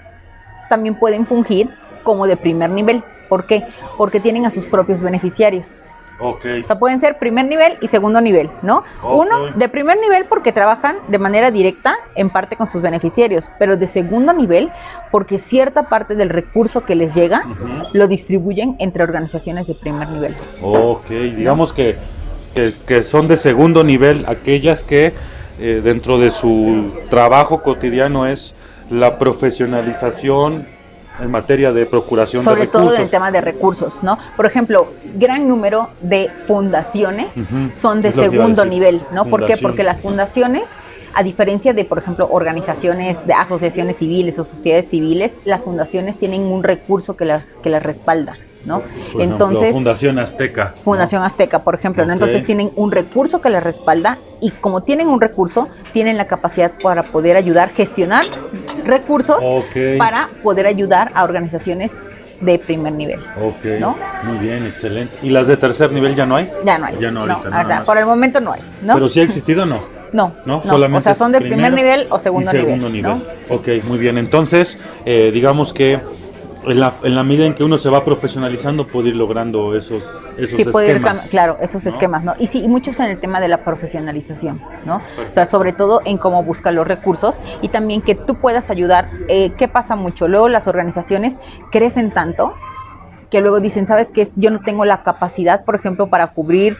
también pueden fungir como de primer nivel. ¿Por qué? Porque tienen a sus propios beneficiarios. Okay. O sea, pueden ser primer nivel y segundo nivel, ¿no? Uno de primer nivel porque trabajan de manera directa en parte con sus beneficiarios, pero de segundo nivel porque cierta parte del recurso que les llega lo distribuyen entre organizaciones de primer nivel. Ok, digamos que son de segundo nivel aquellas que dentro de su trabajo cotidiano es la profesionalización en materia de procuración de recursos. Sobre todo en el tema de recursos, ¿no? Por ejemplo, gran número de fundaciones son de segundo nivel, ¿no? ¿Por qué? Porque las fundaciones, a diferencia de, por ejemplo, organizaciones, de asociaciones civiles o sociedades civiles, las fundaciones tienen un recurso que las respalda, ¿no? Por Entonces, ejemplo, Fundación Azteca. Fundación Azteca, por ejemplo, ¿no? Entonces tienen un recurso que les respalda y como tienen un recurso, tienen la capacidad para poder ayudar, gestionar recursos para poder ayudar a organizaciones de primer nivel. Ok, ¿no? Muy bien, excelente. ¿Y las de tercer nivel ya no hay? Ya no hay. Ya no, ahorita, no, por el momento no hay, ¿no? ¿Pero sí ha existido o no? No, solamente o sea, son de primer nivel o segundo nivel. ¿no? Sí. Ok, muy bien. Entonces, digamos que en la medida en que uno se va profesionalizando puede ir logrando esos sí, esquemas. Claro, esos esquemas, ¿no? Y sí, y muchos en el tema de la profesionalización, ¿no? Perfecto. O sea, sobre todo en cómo buscar los recursos y también que tú puedas ayudar. ¿Qué pasa mucho? Luego las organizaciones crecen tanto que luego dicen, ¿sabes qué? Yo no tengo la capacidad, por ejemplo, para cubrir,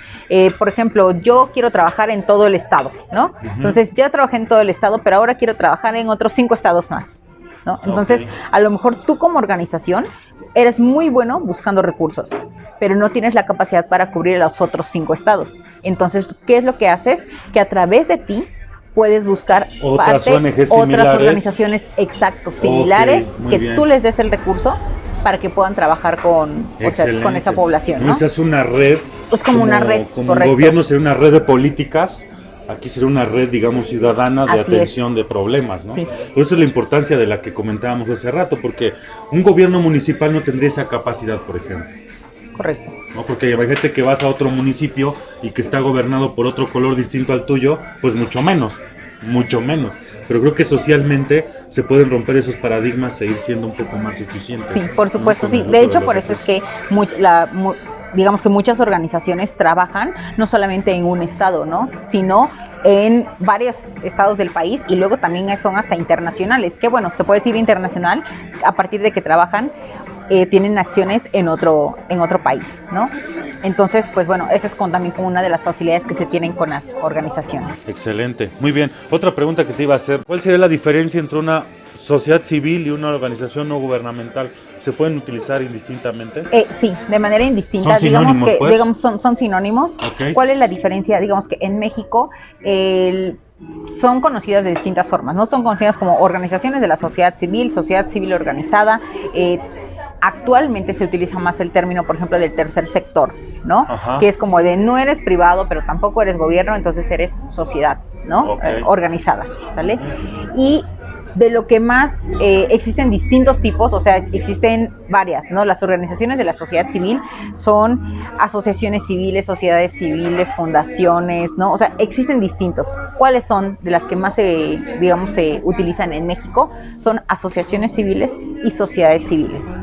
por ejemplo, yo quiero trabajar en todo el estado, ¿no? Entonces, ya trabajé en todo el estado, pero ahora quiero trabajar en otros 5 estados más, ¿no? Entonces, a lo mejor tú como organización eres muy bueno buscando recursos, pero no tienes la capacidad para cubrir los otros 5 estados. Entonces, ¿qué es lo que haces? Que a través de ti puedes buscar otras organizaciones similares, que bien. Tú les des el recurso para que puedan trabajar con esa población, ¿no? Esa es una red. Es como una red, como el gobierno sería una red de políticas, aquí sería una red, digamos, ciudadana de atención de problemas, ¿no? Sí. Por eso es la importancia de la que comentábamos hace rato, porque un gobierno municipal no tendría esa capacidad, por ejemplo. Correcto. ¿No? Porque hay gente que vas a otro municipio y que está gobernado por otro color distinto al tuyo, pues mucho menos. Pero creo que socialmente se pueden romper esos paradigmas e ir siendo un poco más eficientes. Sí, por supuesto, sí. De hecho, por eso es que digamos que muchas organizaciones trabajan no solamente en un estado, ¿no? Sino en varios estados del país y luego también son hasta internacionales, que bueno, se puede decir internacional a partir de que trabajan, tienen acciones en otro país, ¿no? Entonces, pues bueno, esa es también como una de las facilidades que se tienen con las organizaciones. Excelente, muy bien. Otra pregunta que te iba a hacer, ¿cuál sería la diferencia entre una sociedad civil y una organización no gubernamental? ¿Se pueden utilizar indistintamente? Sí, de manera indistinta. ¿Son sinónimos, digamos que pues? son sinónimos. Okay. ¿Cuál es la diferencia? Digamos que en México son conocidas de distintas formas, ¿no? Son conocidas como organizaciones de la sociedad civil organizada. Actualmente se utiliza más el término, por ejemplo, del tercer sector, ¿no? Ajá. Que es como de no eres privado, pero tampoco eres gobierno, entonces eres sociedad, ¿no? Okay. Organizada, ¿sale? Y de lo que más existen distintos tipos, o sea, existen varias, ¿no? Las organizaciones de la sociedad civil son asociaciones civiles, sociedades civiles, fundaciones, ¿no? O sea, existen distintos. ¿Cuáles son de las que más se utilizan en México? Son asociaciones civiles y sociedades civiles.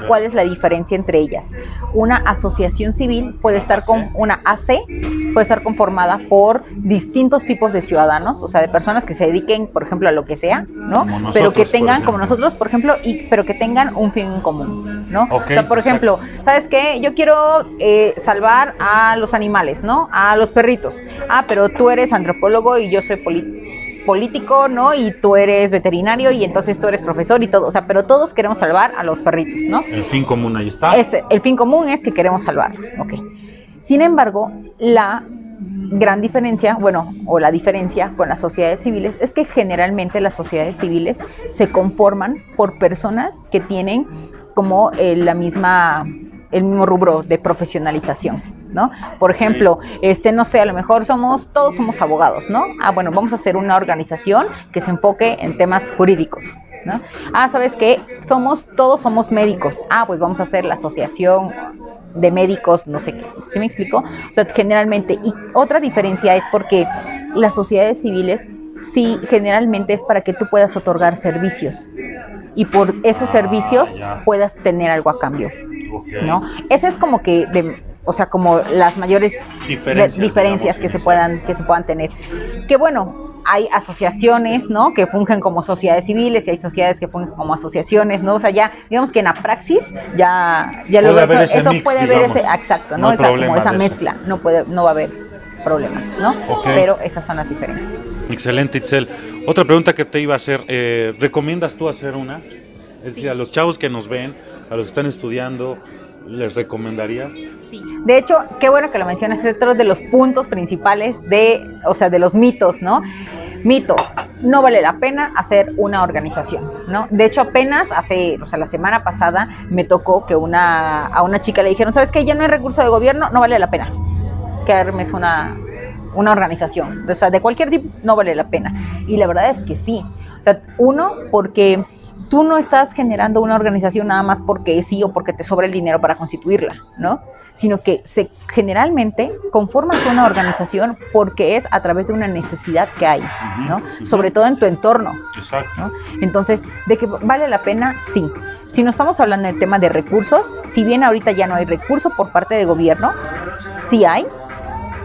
¿Cuál es la diferencia entre ellas? Una asociación civil puede estar con una AC, puede estar conformada por distintos tipos de ciudadanos, o sea, de personas que se dediquen, por ejemplo, a lo que sea, ¿no? Nosotros, pero que tengan, como nosotros, por ejemplo, pero que tengan un fin en común, ¿no? Okay, o sea, por ejemplo, ¿sabes qué? Yo quiero salvar a los animales, ¿no? A los perritos. Pero tú eres antropólogo y yo soy político, ¿no? Y tú eres veterinario y entonces tú eres profesor y todo, o sea, pero todos queremos salvar a los perritos, ¿no? El fin común ahí está. El fin común es que queremos salvarlos, ok. Sin embargo, la gran diferencia, o la diferencia con las sociedades civiles es que generalmente las sociedades civiles se conforman por personas que tienen como el mismo rubro de profesionalización, ¿no? Por ejemplo, no sé, a lo mejor todos somos abogados, ¿no? Bueno, vamos a hacer una organización que se enfoque en temas jurídicos, ¿no? ¿Sabes qué? Todos somos médicos. Pues vamos a hacer la asociación de médicos, no sé qué. ¿Sí me explico? O sea, generalmente, y otra diferencia es porque las sociedades civiles sí generalmente es para que tú puedas otorgar servicios y por esos servicios puedas tener algo a cambio, ¿no? Esa es como que como las mayores diferencias que se puedan tener. Que bueno, hay asociaciones, ¿no? Que fungen como sociedades civiles y hay sociedades que fungen como asociaciones, ¿no? O sea, ya, digamos que en la praxis ya luego eso puede haber ese, exacto, ¿no? Esa mezcla, no va a haber problema, ¿no? Okay. Pero esas son las diferencias. Excelente, Itzel. Otra pregunta que te iba a hacer, ¿recomiendas tú hacer una? Es decir, a los chavos que nos ven, a los que están estudiando, ¿les recomendarías? Sí. De hecho, qué bueno que lo mencionas, es otro de los puntos principales de los mitos, ¿no? Mito, no vale la pena hacer una organización, ¿no? De hecho, apenas la semana pasada me tocó que a una chica le dijeron, ¿sabes qué? Ya no hay recurso de gobierno, no vale la pena que armes una organización. O sea, de cualquier tipo, no vale la pena. Y la verdad es que sí. O sea, porque tú no estás generando una organización nada más porque sí o porque te sobra el dinero para constituirla, ¿no? Sino que generalmente conformas una organización porque es a través de una necesidad que hay, ¿no? Sobre todo en tu entorno. Exacto. ¿No? Entonces, ¿de que vale la pena? Sí. Si no estamos hablando del tema de recursos, si bien ahorita ya no hay recurso por parte de gobierno, sí hay.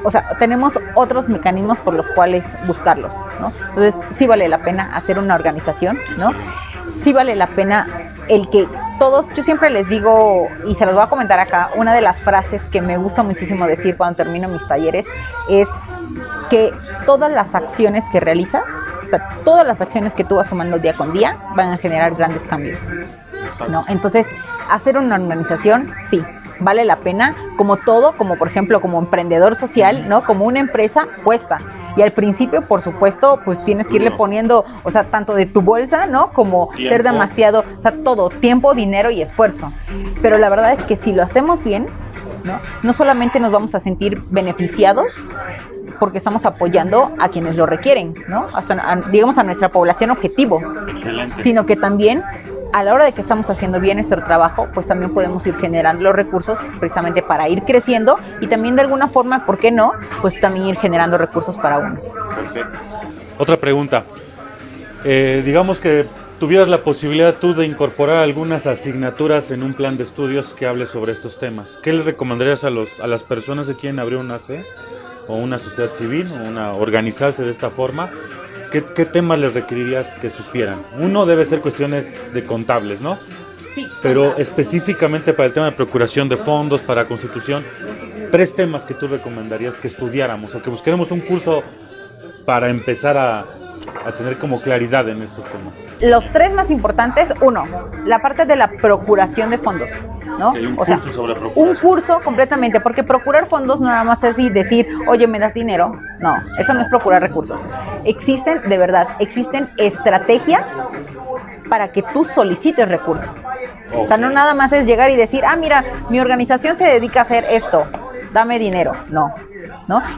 O sea, tenemos otros mecanismos por los cuales buscarlos, ¿no? Entonces, sí vale la pena hacer una organización, ¿no? Sí vale la pena el que todos, yo siempre les digo, y se los voy a comentar acá, una de las frases que me gusta muchísimo decir cuando termino mis talleres es que todas las acciones que realizas, o sea, todas las acciones que tú vas sumando día con día van a generar grandes cambios, ¿no? Entonces, hacer una organización, sí, vale la pena, como todo, como por ejemplo, como emprendedor social, ¿no? Como una empresa cuesta. Y al principio, por supuesto, pues tienes que irle poniendo, o sea, tanto de tu bolsa, ¿no? Como tiempo. Ser demasiado, o sea, todo, tiempo, dinero y esfuerzo. Pero la verdad es que si lo hacemos bien, ¿no? No solamente nos vamos a sentir beneficiados, porque estamos apoyando a quienes lo requieren, ¿no? Digamos a nuestra población objetivo. Excelente. Sino que también a la hora de que estamos haciendo bien nuestro trabajo, pues también podemos ir generando los recursos precisamente para ir creciendo y también de alguna forma, ¿por qué no? Pues también ir generando recursos para uno. Perfecto. Otra pregunta. Digamos que tuvieras la posibilidad tú de incorporar algunas asignaturas en un plan de estudios que hable sobre estos temas. ¿Qué les recomendarías a las personas que quieren abrir una AC o una sociedad civil o organizarse de esta forma? ¿Qué temas les requerirías que supieran? Uno debe ser cuestiones de contables, ¿no? Sí. Pero específicamente para el tema de procuración de fondos, para constitución, 3 temas que tú recomendarías que estudiáramos o que busquáramos un curso para empezar a tener como claridad en estos temas? Los 3 más importantes, 1, la parte de la procuración de fondos, ¿no? Okay, un curso sobre procuración. Un curso completamente, porque procurar fondos no nada más es decir, oye, ¿me das dinero? No, eso no es procurar recursos. Existen, de verdad, existen estrategias para que tú solicites recursos. Okay. O sea, no nada más es llegar y decir, mira, mi organización se dedica a hacer esto, dame dinero. No.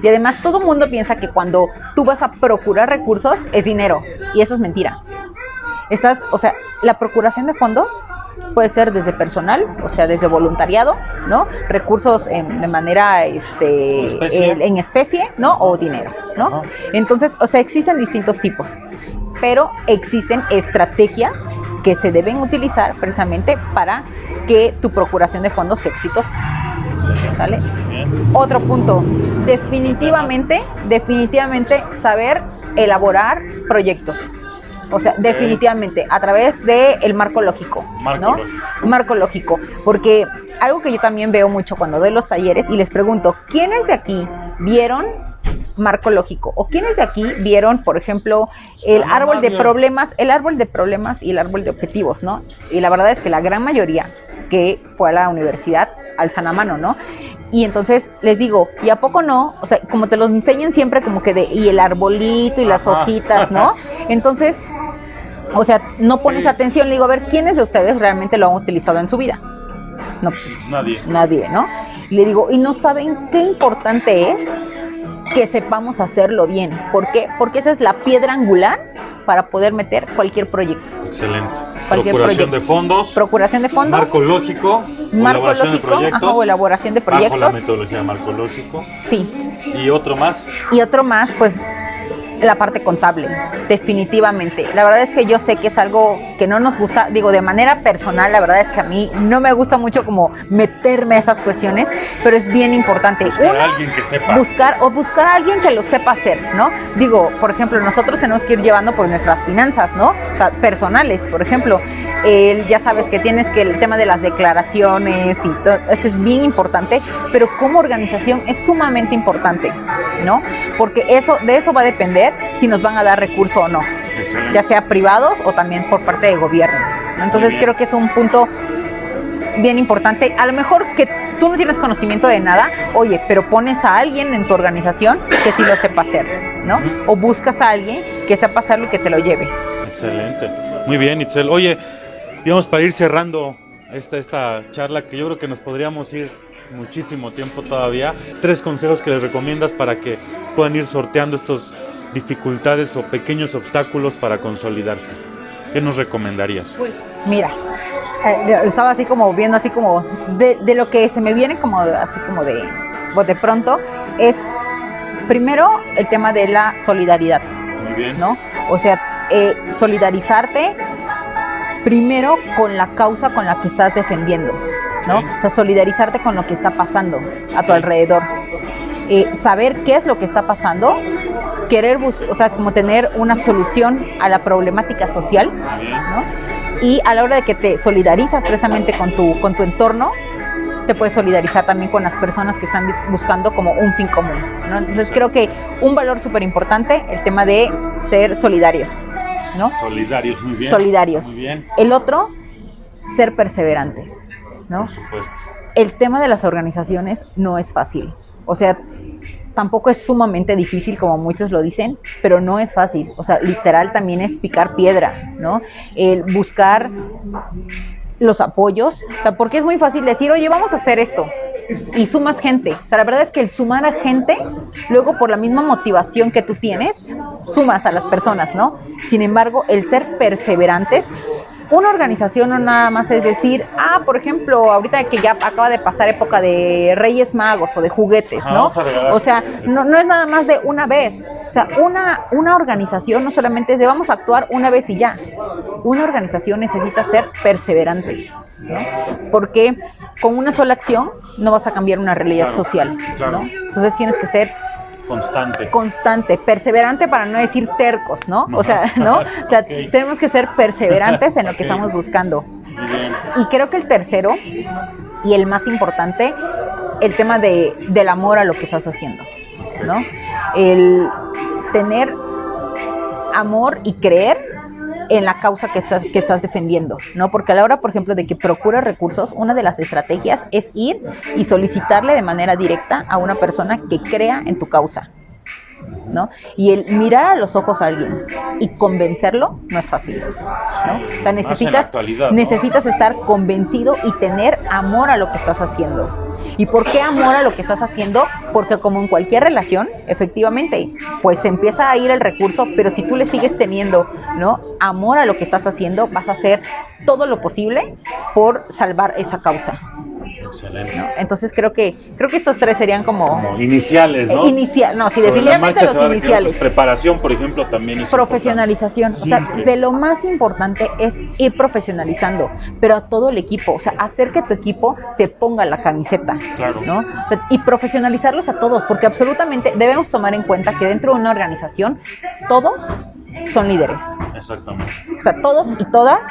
Y además todo el mundo piensa que cuando tú vas a procurar recursos es dinero, y eso es mentira. La procuración de fondos puede ser desde personal, o sea, desde voluntariado, ¿no? Recursos de manera en especie, ¿no? O dinero, ¿no? Uh-huh. Entonces, existen distintos tipos, pero existen estrategias que se deben utilizar precisamente para que tu procuración de fondos sea exitosa. ¿Sale? Otro punto, definitivamente saber elaborar proyectos. O sea, definitivamente, a través del marco lógico, ¿no? Marco lógico, porque algo que yo también veo mucho cuando doy los talleres y les pregunto, ¿quiénes de aquí vieron marco lógico? ¿O quiénes de aquí vieron, por ejemplo, el árbol de problemas y el árbol de objetivos, ¿no? Y la verdad es que la gran mayoría que fue a la universidad alzan la mano, ¿no? Y entonces les digo, ¿y a poco no? O sea, como te lo enseñan siempre como que y el arbolito y las hojitas, ¿no? Entonces, o sea, no pones atención. Le digo, a ver, ¿quiénes de ustedes realmente lo han utilizado en su vida? No, nadie, ¿no? Y le digo, ¿y no saben qué importante es que sepamos hacerlo bien? ¿Por qué? Porque esa es la piedra angular para poder meter cualquier proyecto. Excelente. Procuración de fondos. Marco lógico. O elaboración de proyectos. Bajo la metodología de marco lógico. Sí. ¿Y otro más? Pues la parte contable, definitivamente. La verdad es que yo sé que es algo que no nos gusta, digo, de manera personal, la verdad es que a mí no me gusta mucho como meterme a esas cuestiones, pero es bien importante. Buscar a alguien que sepa. Buscar a alguien que lo sepa hacer, ¿no? Digo, por ejemplo, nosotros tenemos que ir llevando pues nuestras finanzas, ¿no? O sea, personales, por ejemplo, ya sabes que tienes que el tema de las declaraciones y todo, eso es bien importante, pero como organización es sumamente importante, ¿no? Porque de eso va a depender si nos van a dar recurso o no. Excelente. Ya sea privados o también por parte de gobierno, ¿no? Entonces creo que es un punto bien importante. A lo mejor que tú no tienes conocimiento de nada, oye, pero pones a alguien en tu organización que sí lo sepa hacer, ¿no? O buscas a alguien que sepa hacerlo y que te lo lleve. Excelente. Muy bien, Itzel. Oye, digamos, para ir cerrando esta charla, que yo creo que nos podríamos ir muchísimo tiempo todavía, 3 consejos que les recomiendas para que puedan ir sorteando estos dificultades o pequeños obstáculos para consolidarse. ¿Qué nos recomendarías? Pues mira, estaba así como viendo así como de lo que se me viene como así como de pronto es primero el tema de la solidaridad. Muy bien. ¿No? O sea, solidarizarte primero con la causa con la que estás defendiendo, ¿no? O sea, solidarizarte con lo que está pasando a tu alrededor. Saber qué es lo que está pasando, querer como tener una solución a la problemática social, ¿no? Y a la hora de que te solidarizas precisamente con tu entorno, te puedes solidarizar también con las personas que están buscando como un fin común, ¿no? Entonces creo que un valor súper importante, el tema de ser solidarios, ¿no? Solidarios, muy bien. Solidarios. Muy bien. El otro, ser perseverantes, ¿no? Por supuesto. El tema de las organizaciones no es fácil. O sea, tampoco es sumamente difícil como muchos lo dicen, pero no es fácil. O sea, literal también es picar piedra, ¿no? El buscar los apoyos, o sea, porque es muy fácil decir, oye, vamos a hacer esto, y sumas gente. O sea, la verdad es que el sumar a gente, luego por la misma motivación que tú tienes, sumas a las personas, ¿no? Sin embargo, el ser perseverantes, una organización no nada más es decir, por ejemplo, ahorita que ya acaba de pasar época de Reyes Magos o de juguetes, ¿no? O sea, no es nada más de una vez. O sea, una organización no solamente es de vamos a actuar una vez y ya. Una organización necesita ser perseverante, ¿no? Porque con una sola acción no vas a cambiar una realidad social, ¿no? Entonces tienes que ser constante, perseverante para no decir tercos, ¿no? O sea, ¿no? O sea, tenemos que ser perseverantes en lo que estamos buscando. Y creo que el tercero y el más importante, el tema del amor a lo que estás haciendo, ¿no? El tener amor y creer en la causa que estás defendiendo, ¿no? Porque a la hora, por ejemplo, de que procuras recursos, una de las estrategias es ir y solicitarle de manera directa a una persona que crea en tu causa, ¿no? Y el mirar a los ojos a alguien y convencerlo no es fácil, ¿no? O sea, necesitas estar convencido y tener amor a lo que estás haciendo. ¿Y por qué amor a lo que estás haciendo? Porque como en cualquier relación, efectivamente, pues se empieza a ir el recurso, pero si tú le sigues teniendo, ¿no?, amor a lo que estás haciendo, vas a hacer todo lo posible por salvar esa causa. Excelente. ¿No? Entonces creo que estos tres serían como iniciales, ¿no? Sí, definitivamente los iniciales. Preparación, por ejemplo, también es profesionalización, importante. O sea, de lo más importante es ir profesionalizando, pero a todo el equipo, o sea, hacer que tu equipo se ponga la camiseta, claro, ¿no? O sea, y profesionalizarlos a todos, porque absolutamente debemos tomar en cuenta que dentro de una organización todos son líderes. Exactamente. O sea, todos y todas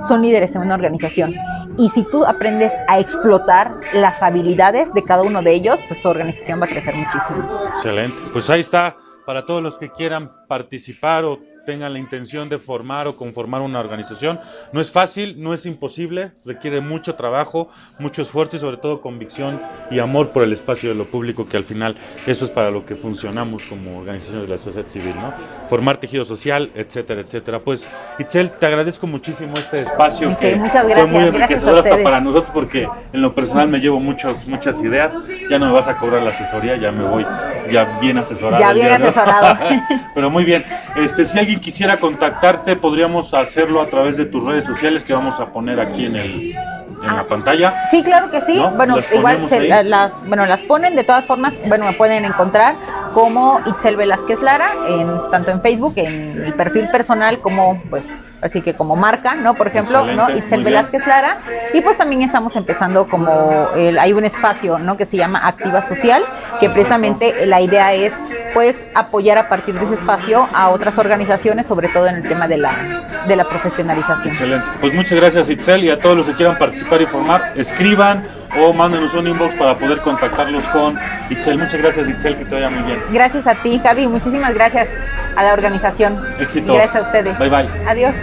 son líderes en una organización. Y si tú aprendes a explotar las habilidades de cada uno de ellos, pues tu organización va a crecer muchísimo. Excelente. Pues ahí está, para todos los que quieran participar o tengan la intención de formar o conformar una organización. No es fácil, no es imposible, requiere mucho trabajo, mucho esfuerzo y sobre todo convicción y amor por el espacio de lo público, que al final eso es para lo que funcionamos como organizaciones de la sociedad civil, ¿no? Formar tejido social, etcétera, etcétera. Pues, Itzel, te agradezco muchísimo este espacio, que muchas gracias, fue muy enriquecedor hasta ustedes. para nosotros, porque en lo personal me llevo muchas ideas. Ya no me vas a cobrar la asesoría, ya me voy ya bien asesorado. Ya bien asesorado. Pero muy bien. Si alguien quisiera contactarte, podríamos hacerlo a través de tus redes sociales que vamos a poner aquí en la pantalla. Sí, claro que sí. ¿No? Bueno, igual las ponen. De todas formas, bueno, me pueden encontrar como Itzel Velázquez Lara, tanto en Facebook, en el perfil personal, como pues así que como marca, ¿no? Por ejemplo, ¿no? Itzel Velázquez Lara. Y pues también estamos empezando hay un espacio, ¿no?, que se llama Activa Social, que precisamente la idea es pues apoyar a partir de ese espacio a otras organizaciones, sobre todo en el tema de la profesionalización. Excelente. Pues muchas gracias, Itzel, y a todos los que quieran participar y formar, escriban o mándenos un inbox para poder contactarlos con Itzel. Muchas gracias, Itzel, que te vaya muy bien. Gracias a ti, Javi, muchísimas gracias a la organización. Éxito. Gracias a ustedes. Bye, bye. Adiós.